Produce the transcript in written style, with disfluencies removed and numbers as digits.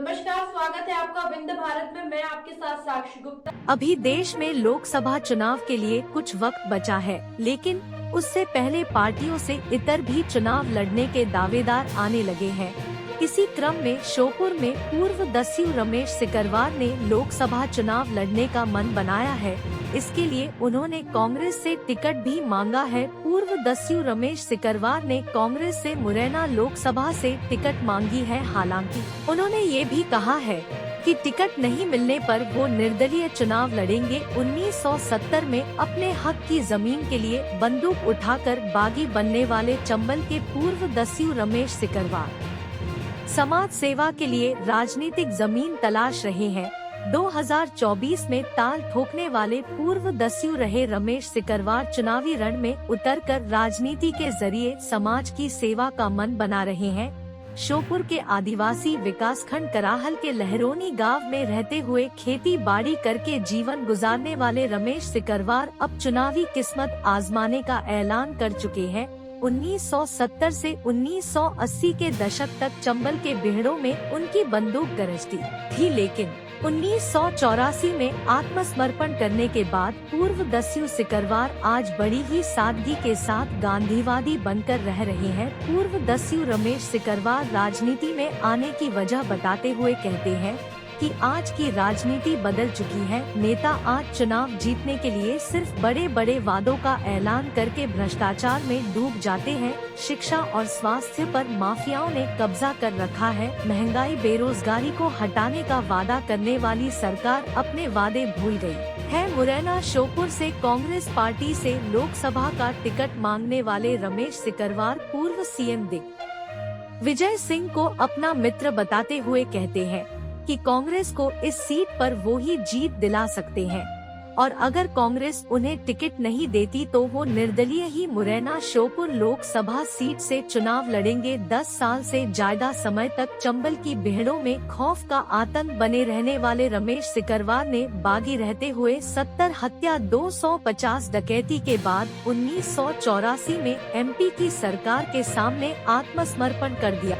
नमस्कार, स्वागत है आपका विंध्य भारत में। मैं आपके साथ साक्षी गुप्ता। अभी देश में लोकसभा चुनाव के लिए कुछ वक्त बचा है, लेकिन उससे पहले पार्टियों से इतर भी चुनाव लड़ने के दावेदार आने लगे हैं। इसी क्रम में श्योपुर में पूर्व दस्यु रमेश सिकरवार ने लोकसभा चुनाव लड़ने का मन बनाया है। इसके लिए उन्होंने कांग्रेस से टिकट भी मांगा है। पूर्व दस्यु रमेश सिकरवार ने कांग्रेस से मुरैना लोकसभा से टिकट मांगी है। हालांकि उन्होंने ये भी कहा है कि टिकट नहीं मिलने पर वो निर्दलीय चुनाव लड़ेंगे। 1970 में अपने हक की जमीन के लिए बंदूक उठाकर बागी बनने वाले चंबल के पूर्व दस्यु रमेश सिकरवार समाज सेवा के लिए राजनीतिक जमीन तलाश रहे हैं। 2024 में ताल ठोकने वाले पूर्व दस्यु रहे रमेश सिकरवार चुनावी रण में उतरकर राजनीति के जरिए समाज की सेवा का मन बना रहे हैं। श्योपुर के आदिवासी विकासखंड कराहल के लहरोनी गांव में रहते हुए खेती बाड़ी करके जीवन गुजारने वाले रमेश सिकरवार अब चुनावी किस्मत आजमाने का ऐलान कर चुके हैं। 1970 से 1980 के दशक तक चंबल के बिहड़ों में उनकी बंदूक गरजती थी, लेकिन 1984 में आत्मसमर्पण करने के बाद पूर्व दस्यु सिकरवार आज बड़ी ही सादगी के साथ गांधीवादी बनकर रह रहे हैं। पूर्व दस्यु रमेश सिकरवार राजनीति में आने की वजह बताते हुए कहते हैं कि आज की राजनीति बदल चुकी है। नेता आज चुनाव जीतने के लिए सिर्फ बड़े बड़े वादों का ऐलान करके भ्रष्टाचार में डूब जाते हैं। शिक्षा और स्वास्थ्य पर माफियाओं ने कब्जा कर रखा है। महंगाई बेरोजगारी को हटाने का वादा करने वाली सरकार अपने वादे भूल गई है। मुरैना श्योपुर से कांग्रेस पार्टी से लोकसभा का टिकट मांगने वाले रमेश सिकरवार पूर्व सीएम दिग्विजय सिंह को अपना मित्र बताते हुए कहते हैं कि कांग्रेस को इस सीट पर वो ही जीत दिला सकते हैं और अगर कांग्रेस उन्हें टिकट नहीं देती तो वो निर्दलीय ही मुरैना श्योपुर लोकसभा सीट से चुनाव लड़ेंगे। 10 साल से ज्यादा समय तक चंबल की बिहड़ों में खौफ का आतंक बने रहने वाले रमेश सिकरवार ने बागी रहते हुए 70 हत्या 250 डकैती के बाद 1984 में एमपी की सरकार के सामने आत्मसमर्पण कर दिया।